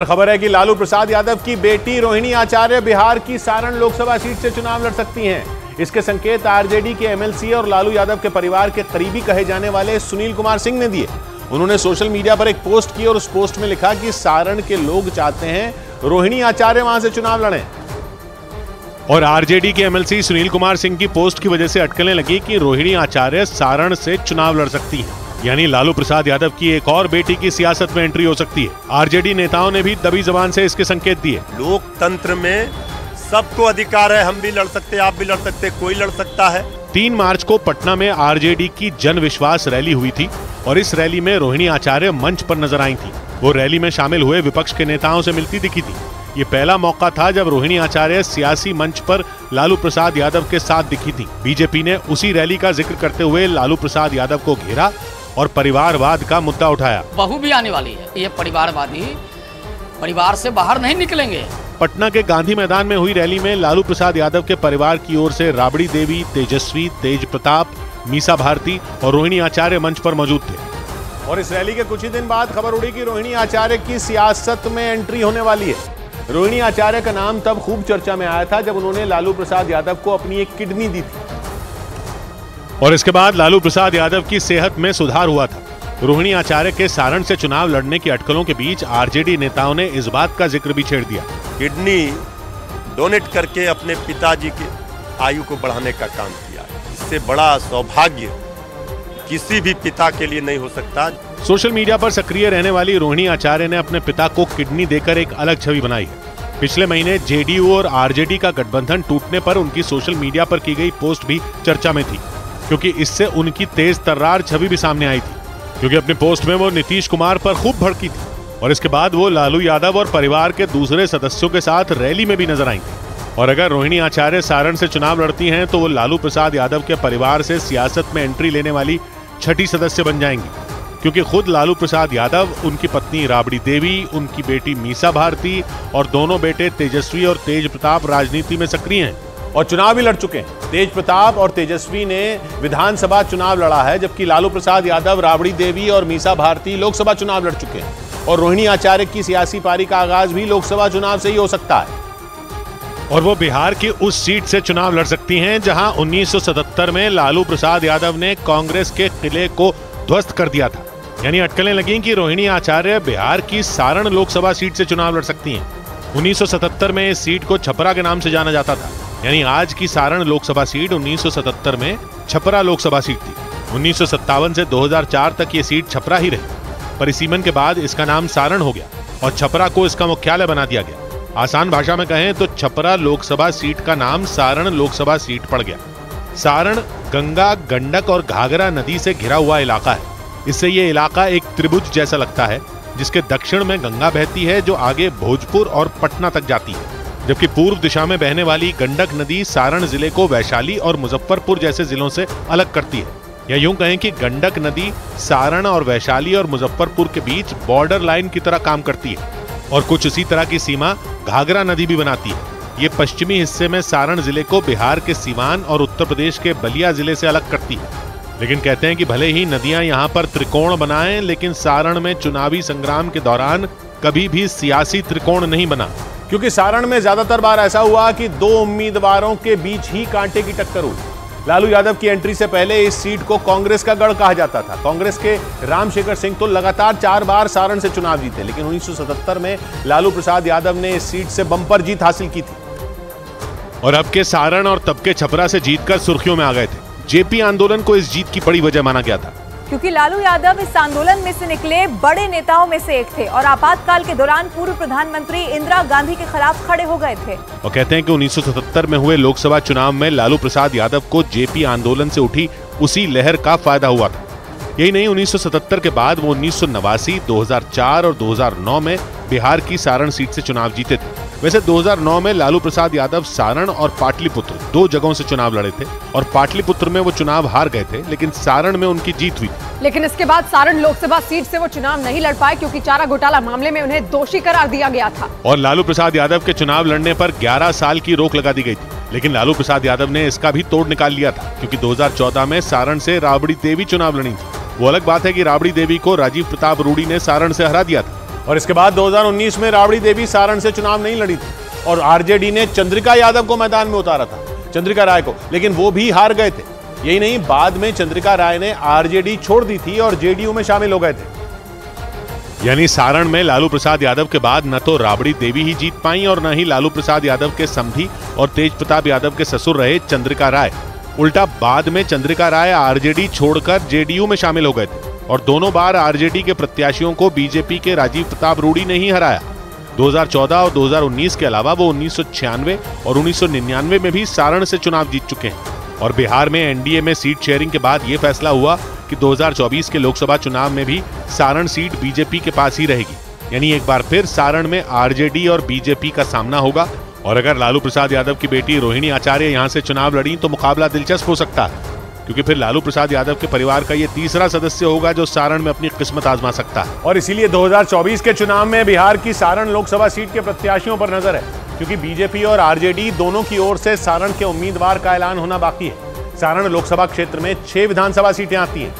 खबर है कि लालू प्रसाद यादव की बेटी रोहिणी आचार्य बिहार की सारण लोकसभा सीट से चुनाव लड़ सकती हैं। इसके संकेत आरजेडी के एमएलसी और लालू यादव के परिवार के करीबी कहे जाने वाले सुनील कुमार सिंह ने दिए। उन्होंने सोशल मीडिया पर एक पोस्ट की और उस पोस्ट में लिखा कि सारण के लोग चाहते हैं रोहिणी आचार्य वहां से चुनाव लड़ें। और आरजेडी के एमएलसी सुनील कुमार सिंह की पोस्ट की वजह से अटकलें लगी कि रोहिणी आचार्य सारण से चुनाव लड़ सकती हैं, यानी लालू प्रसाद यादव की एक और बेटी की सियासत में एंट्री हो सकती है। आरजेडी नेताओं ने भी दबी जबान से इसके संकेत दिए। लोकतंत्र में सबको अधिकार है, हम भी लड़ सकते हैं, आप भी लड़ सकते हैं, कोई लड़ सकता है। 3 मार्च को पटना में आरजेडी की जन विश्वास रैली हुई थी और इस रैली में रोहिणी आचार्य मंच पर नजर आई थी। वो रैली में शामिल हुए विपक्ष के नेताओं से मिलती दिखी थी। ये पहला मौका था जब रोहिणी आचार्य सियासी मंच पर लालू प्रसाद यादव के साथ दिखी थी। बीजेपी ने उसी रैली का जिक्र करते हुए लालू प्रसाद यादव को घेरा और परिवारवाद का मुद्दा उठाया। बहू भी आने वाली है, ये परिवारवादी परिवार से बाहर नहीं निकलेंगे। पटना के गांधी मैदान में हुई रैली में लालू प्रसाद यादव के परिवार की ओर से राबड़ी देवी, तेजस्वी, तेज प्रताप, मीसा भारती और रोहिणी आचार्य मंच पर मौजूद थे। और इस रैली के कुछ ही दिन बाद खबर उड़ी कि रोहिणी आचार्य की सियासत में एंट्री होने वाली है। रोहिणी आचार्य का नाम तब खूब चर्चा में आया था जब उन्होंने लालू प्रसाद यादव को अपनी एक किडनी दी थी और इसके बाद लालू प्रसाद यादव की सेहत में सुधार हुआ था। रोहिणी आचार्य के सारण से चुनाव लड़ने की अटकलों के बीच आरजेडी नेताओं ने इस बात का जिक्र भी छेड़ दिया। किडनी डोनेट करके अपने पिताजी की आयु को बढ़ाने का काम किया। इससे बड़ा सौभाग्य किसी भी पिता के लिए नहीं हो सकता। सोशल मीडिया पर सक्रिय रहने वाली रोहिणी आचार्य ने अपने पिता को किडनी देकर एक अलग छवि बनाई है। पिछले महीने जेडीयू और आरजेडी का गठबंधन टूटने पर उनकी सोशल मीडिया पर की गई पोस्ट भी चर्चा में थी, क्योंकि इससे उनकी तेज तर्रार छवि भी सामने आई थी। क्योंकि अपनी पोस्ट में वो नीतीश कुमार पर खूब भड़की थी और इसके बाद वो लालू यादव और परिवार के दूसरे सदस्यों के साथ रैली में भी नजर आई थी। और अगर रोहिणी आचार्य सारण से चुनाव लड़ती हैं तो वो लालू प्रसाद यादव के परिवार से सियासत में एंट्री लेने वाली छठी सदस्य बन जाएंगी, क्योंकि खुद लालू प्रसाद यादव, उनकी पत्नी राबड़ी देवी, उनकी बेटी मीसा भारती और दोनों बेटे तेजस्वी और तेज प्रताप राजनीति में सक्रिय हैं और चुनाव भी लड़ चुके हैं। तेज प्रताप और तेजस्वी ने विधानसभा चुनाव लड़ा है, जबकि लालू प्रसाद यादव, राबड़ी देवी और मीसा भारती लोकसभा चुनाव लड़ चुके हैं और रोहिणी आचार्य की सियासी पारी का आगाज भी लोकसभा चुनाव से ही हो सकता है। और वो बिहार की उस सीट से चुनाव लड़ सकती हैं जहां 1977 में लालू प्रसाद यादव ने कांग्रेस के किले को ध्वस्त कर दिया था। यानी अटकलें लगी कि रोहिणी आचार्य बिहार की सारण लोकसभा सीट से चुनाव लड़ सकती हैं। 1977 में इस सीट को छपरा के नाम से जाना जाता था, यानी आज की सारण लोकसभा सीट 1977 में छपरा लोकसभा सीट थी। 1957 से 2004 तक ये सीट छपरा ही रही। परिसीमन के बाद इसका नाम सारण हो गया और छपरा को इसका मुख्यालय बना दिया गया। आसान भाषा में कहें तो छपरा लोकसभा सीट का नाम सारण लोकसभा सीट पड़ गया। सारण गंगा, गंडक और घाघरा नदी से घिरा हुआ इलाका है। इससे ये इलाका एक त्रिभुज जैसा लगता है, जिसके दक्षिण में गंगा बहती है जो आगे भोजपुर और पटना तक जाती है, जबकि पूर्व दिशा में बहने वाली गंडक नदी सारण जिले को वैशाली और मुजफ्फरपुर जैसे जिलों से अलग करती है। या यूं कहें कि गंडक नदी सारण और वैशाली और मुजफ्फरपुर के बीच बॉर्डर लाइन की तरह काम करती है और कुछ इसी तरह की सीमा घाघरा नदी भी बनाती है। ये पश्चिमी हिस्से में सारण जिले को बिहार के सीवान और उत्तर प्रदेश के बलिया जिले से अलग करती है। लेकिन कहते हैं कि भले ही नदियां यहाँ पर त्रिकोण बनाएं, लेकिन सारण में चुनावी संग्राम के दौरान कभी भी सियासी त्रिकोण नहीं बना, क्योंकि सारण में ज्यादातर बार ऐसा हुआ कि 2 उम्मीदवारों के बीच ही कांटे की टक्कर हुई। लालू यादव की एंट्री से पहले इस सीट को कांग्रेस का गढ़ कहा जाता था। कांग्रेस के रामशेखर सिंह तो लगातार 4 बार सारण से चुनाव जीते, लेकिन 1977 में लालू प्रसाद यादव ने इस सीट से बंपर जीत हासिल की थी और अब के सारण और तब के छपरा से जीतकर सुर्खियों में आ गए थे। जेपी आंदोलन को इस जीत की बड़ी वजह माना गया था, क्योंकि लालू यादव इस आंदोलन में से निकले बड़े नेताओं में से एक थे और आपातकाल के दौरान पूर्व प्रधानमंत्री इंदिरा गांधी के खिलाफ खड़े हो गए थे। और कहते हैं कि 1977 में हुए लोकसभा चुनाव में लालू प्रसाद यादव को जेपी आंदोलन से उठी उसी लहर का फायदा हुआ था। यही नहीं, 1977 के बाद वो 1989, 2004 और 2009 में बिहार की सारण सीट से चुनाव जीते थे। वैसे 2009 में लालू प्रसाद यादव सारण और पाटलिपुत्र 2 जगहों से चुनाव लड़े थे और पाटलिपुत्र में वो चुनाव हार गए थे, लेकिन सारण में उनकी जीत हुई थी। लेकिन इसके बाद सारण लोकसभा सीट से वो चुनाव नहीं लड़ पाए, क्योंकि चारा घोटाला मामले में उन्हें दोषी करार दिया गया था और लालू प्रसाद यादव के चुनाव लड़ने पर 11 साल की रोक लगा दी गई थी। लेकिन लालू प्रसाद यादव ने इसका भी तोड़ निकाल लिया था, क्योंकि 2014 में सारण से राबड़ी देवी चुनाव लड़ी थी। वो अलग बात है कि राबड़ी देवी को राजीव प्रताप रूडी ने सारण से हरा दिया था और इसके बाद 2019 में राबड़ी देवी सारण से चुनाव नहीं लड़ी थी और आरजेडी ने चंद्रिका यादव को मैदान में उतारा था, चंद्रिका राय को, लेकिन वो भी हार गए थे। यही नहीं, बाद में चंद्रिका राय ने आरजेडी छोड़ दी थी और जेडीयू में शामिल हो गए थे। यानी सारण में लालू प्रसाद यादव के बाद न तो राबड़ी देवी ही जीत पाई और न ही लालू प्रसाद यादव के समधी और तेज प्रताप यादव के ससुर रहे चंद्रिका राय। उल्टा बाद में चंद्रिका राय आरजेडी छोड़कर जेडीयू में शामिल हो गए थे और दोनों बार आरजेडी के प्रत्याशियों को बीजेपी के राजीव प्रताप रूडी ने ही हराया। 2014 और 2019 के अलावा वो 1996 और 1999 में भी सारण से चुनाव जीत चुके हैं। और बिहार में एनडीए में सीट शेयरिंग के बाद यह फैसला हुआ कि 2024 के लोकसभा चुनाव में भी सारण सीट बीजेपी के पास ही रहेगी। यानी एक बार फिर सारण में आरजेडी और बीजेपी का सामना होगा। और अगर लालू प्रसाद यादव की बेटी रोहिणी आचार्य यहां से चुनाव लड़ी तो मुकाबला दिलचस्प हो सकता है, क्योंकि फिर लालू प्रसाद यादव के परिवार का ये तीसरा सदस्य होगा जो सारण में अपनी किस्मत आजमा सकता है। और इसीलिए 2024 के चुनाव में बिहार की सारण लोकसभा सीट के प्रत्याशियों पर नजर है, क्योंकि बीजेपी और आरजेडी दोनों की ओर से सारण के उम्मीदवार का ऐलान होना बाकी है। सारण लोकसभा क्षेत्र में 6 विधानसभा सीटें आती हैं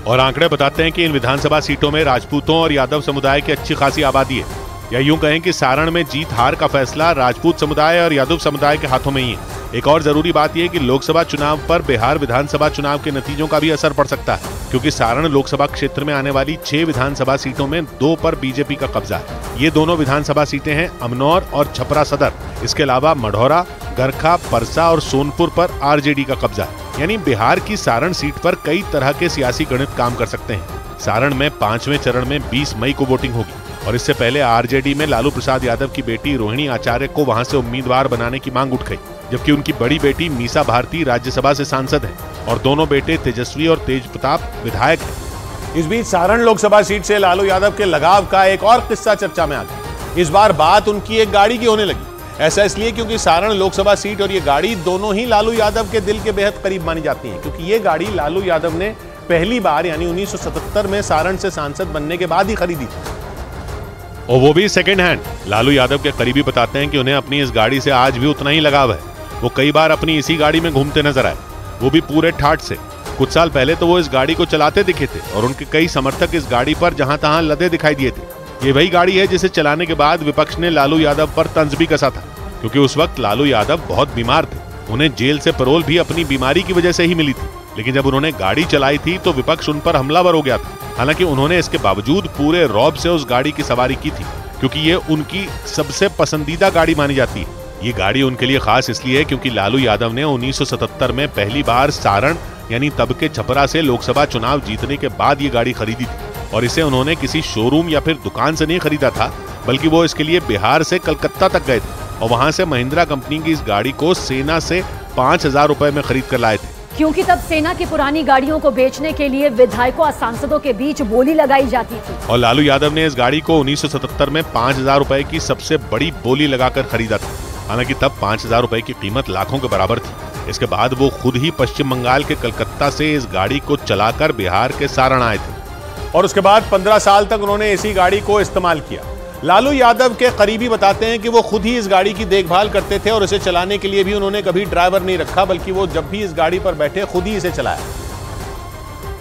और आंकड़े बताते हैं कि इन विधानसभा सीटों में राजपूतों और यादव समुदाय की अच्छी खासी आबादी है। या यूं कहें कि सारण में जीत हार का फैसला राजपूत समुदाय और यादव समुदाय के हाथों में ही है। एक और जरूरी बात यह कि लोकसभा चुनाव पर बिहार विधानसभा चुनाव के नतीजों का भी असर पड़ सकता है, क्योंकि सारण लोकसभा क्षेत्र में आने वाली 6 विधानसभा सीटों में 2 पर बीजेपी का कब्जा है। ये दोनों विधानसभा सीटें हैं अमनौर और छपरा सदर। इसके अलावा मढ़ौरा, गरखा, परसा और सोनपुर पर आरजेडी का कब्जा है। यानी बिहार की सारण सीट पर कई तरह के सियासी गणित काम कर सकते हैं। सारण में 5वें चरण में 20 मई को वोटिंग होगी और इससे पहले आरजेडी में लालू प्रसाद यादव की बेटी रोहिणी आचार्य को वहां से उम्मीदवार बनाने की मांग उठ गई, जबकि उनकी बड़ी बेटी मीसा भारती राज्यसभा से सांसद हैं और दोनों बेटे तेजस्वी और तेज प्रताप विधायक हैं। इस बीच सारण लोकसभा सीट से लालू यादव के लगाव का एक और किस्सा चर्चा में आ गया। इस बार बात उनकी एक गाड़ी की होने लगी। ऐसा इसलिए क्योंकि सारण लोकसभा सीट और ये गाड़ी दोनों ही लालू यादव के दिल के बेहद करीब मानी जाती है, क्योंकि ये गाड़ी लालू यादव ने पहली बार यानी 1977 में सारण से सांसद बनने के बाद ही खरीदी थी, और वो भी सेकेंड हैंड। लालू यादव के करीबी बताते हैं कि उन्हें अपनी इस गाड़ी से आज भी उतना ही लगाव है। वो कई बार अपनी इसी गाड़ी में घूमते नजर आए, वो भी पूरे ठाठ से। कुछ साल पहले तो वो इस गाड़ी को चलाते दिखे थे और उनके कई समर्थक इस गाड़ी पर जहां तहां लदे दिखाई दिए थे। ये वही गाड़ी है जिसे चलाने के बाद विपक्ष ने लालू यादव पर तंज भी कसा था, क्योंकि उस वक्त लालू यादव बहुत बीमार थे। उन्हें जेल से पैरोल भी अपनी बीमारी की वजह से ही मिली थी, लेकिन जब उन्होंने गाड़ी चलाई थी तो विपक्ष उन पर हमलावर हो गया था। हालांकि उन्होंने इसके बावजूद पूरे रौब से उस गाड़ी की सवारी की थी, क्योंकि ये उनकी सबसे पसंदीदा गाड़ी मानी जाती है। ये गाड़ी उनके लिए खास इसलिए है क्योंकि लालू यादव ने 1977 में पहली बार सारण यानी तब के छपरा से लोकसभा चुनाव जीतने के बाद ये गाड़ी खरीदी थी और इसे उन्होंने किसी शोरूम या फिर दुकान से नहीं खरीदा था, बल्कि वो इसके लिए बिहार से कलकत्ता तक गए थे और वहां से महिंद्रा कंपनी की इस गाड़ी को सेना से 5000 रुपए में खरीद कर लाए थे, क्योंकि तब सेना की पुरानी गाड़ियों को बेचने के लिए विधायकों और सांसदों के बीच बोली लगाई जाती थी। और लालू यादव ने इस गाड़ी को 1977 में 5000 रुपए की सबसे बड़ी बोली लगाकर खरीदा था। हालांकि तब 5000 रुपए की कीमत लाखों के बराबर थी। इसके बाद वो खुद ही पश्चिम बंगाल के कलकत्ता से इस गाड़ी को चलाकर बिहार के सारण आए थे और उसके बाद 15 साल तक उन्होंने इसी गाड़ी को इस्तेमाल किया। लालू यादव के करीबी बताते हैं कि वो खुद ही इस गाड़ी की देखभाल करते थे और इसे चलाने के लिए भी उन्होंने कभी ड्राइवर नहीं रखा, बल्कि वो जब भी इस गाड़ी पर बैठे खुद ही इसे चलाया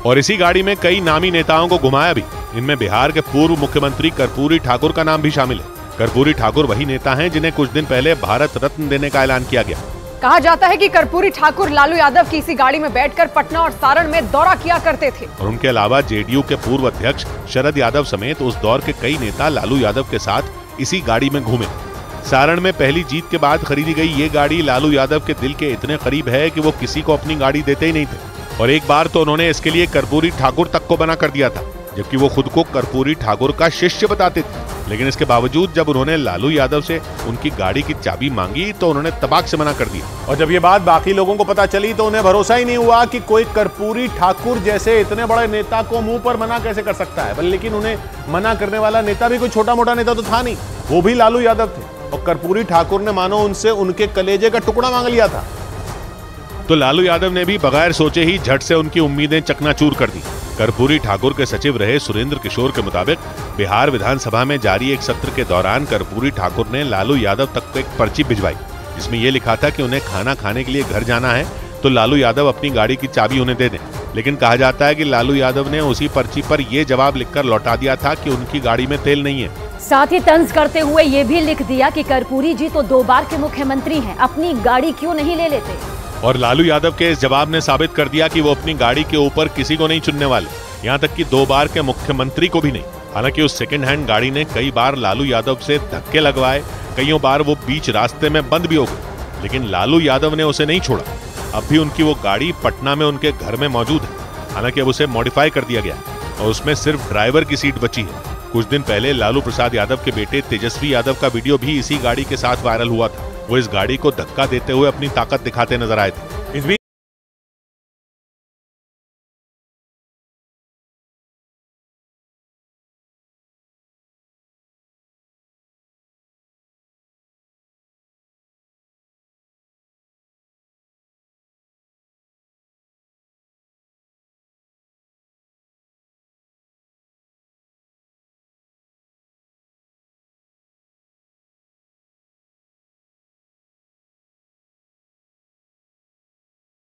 और इसी गाड़ी में कई नामी नेताओं को घुमाया भी। इनमें बिहार के पूर्व मुख्यमंत्री कर्पूरी ठाकुर का नाम भी शामिल है। कर्पूरी ठाकुर वही नेता हैं जिन्हें कुछ दिन पहले भारत रत्न देने का ऐलान किया गया। कहा जाता है कि कर्पूरी ठाकुर लालू यादव की इसी गाड़ी में बैठकर पटना और सारण में दौरा किया करते थे और उनके अलावा जेडीयू के पूर्व अध्यक्ष शरद यादव समेत उस दौर के कई नेता लालू यादव के साथ इसी गाड़ी में घूमे। सारण में पहली जीत के बाद खरीदी गई ये गाड़ी लालू यादव के दिल के इतने करीब है कि वो किसी को अपनी गाड़ी देते ही नहीं थे और एक बार तो उन्होंने इसके लिए कर्पूरी ठाकुर तक को बना कर दिया था, जबकि वो खुद को कर्पूरी ठाकुर का शिष्य बताते थे। लेकिन इसके बावजूद जब उन्होंने लालू यादव से उनकी गाड़ी की चाबी मांगी तो उन्होंने तबाक से मना कर दिया और जब ये बात बाकी लोगों को पता चली तो उन्हें भरोसा ही नहीं हुआ कि कोई कर्पूरी ठाकुर जैसे इतने बड़े नेता को मुंह पर मना कैसे कर सकता है। लेकिन उन्हें मना करने वाला नेता भी कोई छोटा मोटा नेता तो था नहीं, वो भी लालू यादव थे और कर्पूरी ठाकुर ने मानो उनसे उनके कलेजे का टुकड़ा मांग लिया था। तो लालू यादव ने भी बगैर सोचे ही झट से उनकी उम्मीदें चकनाचूर कर दी। कर्पूरी ठाकुर के सचिव रहे सुरेंद्र किशोर के मुताबिक बिहार विधानसभा में जारी एक सत्र के दौरान कर्पूरी ठाकुर ने लालू यादव तक को एक पर्ची भिजवाई, जिसमें यह लिखा था कि उन्हें खाना खाने के लिए घर जाना है तो लालू यादव अपनी गाड़ी की चाबी उन्हें दे दें, लेकिन कहा जाता है कि लालू यादव ने उसी पर्ची पर यह जवाब लिखकर लौटा दिया था कि उनकी गाड़ी में तेल नहीं है। साथ ही तंज करते हुए ये भी लिख दिया कि कर्पूरी जी तो 2 बार के मुख्यमंत्री हैं, अपनी गाड़ी क्यों नहीं ले लेते। और लालू यादव के इस जवाब ने साबित कर दिया कि वो अपनी गाड़ी के ऊपर किसी को नहीं चुनने वाले, यहाँ तक कि 2 बार के मुख्यमंत्री को भी नहीं। हालांकि उस सेकंड हैंड गाड़ी ने कई बार लालू यादव से धक्के लगवाए, कईयों बार वो बीच रास्ते में बंद भी हो गई, लेकिन लालू यादव ने उसे नहीं छोड़ा। अब भी उनकी वो गाड़ी पटना में उनके घर में मौजूद है। हालांकि अब उसे मॉडिफाई कर दिया गया और उसमें सिर्फ ड्राइवर की सीट बची है। कुछ दिन पहले लालू प्रसाद यादव के बेटे तेजस्वी यादव का वीडियो भी इसी गाड़ी के साथ वायरल हुआ था। वो इस गाड़ी को धक्का देते हुए अपनी ताकत दिखाते नजर आए थे। इस बीच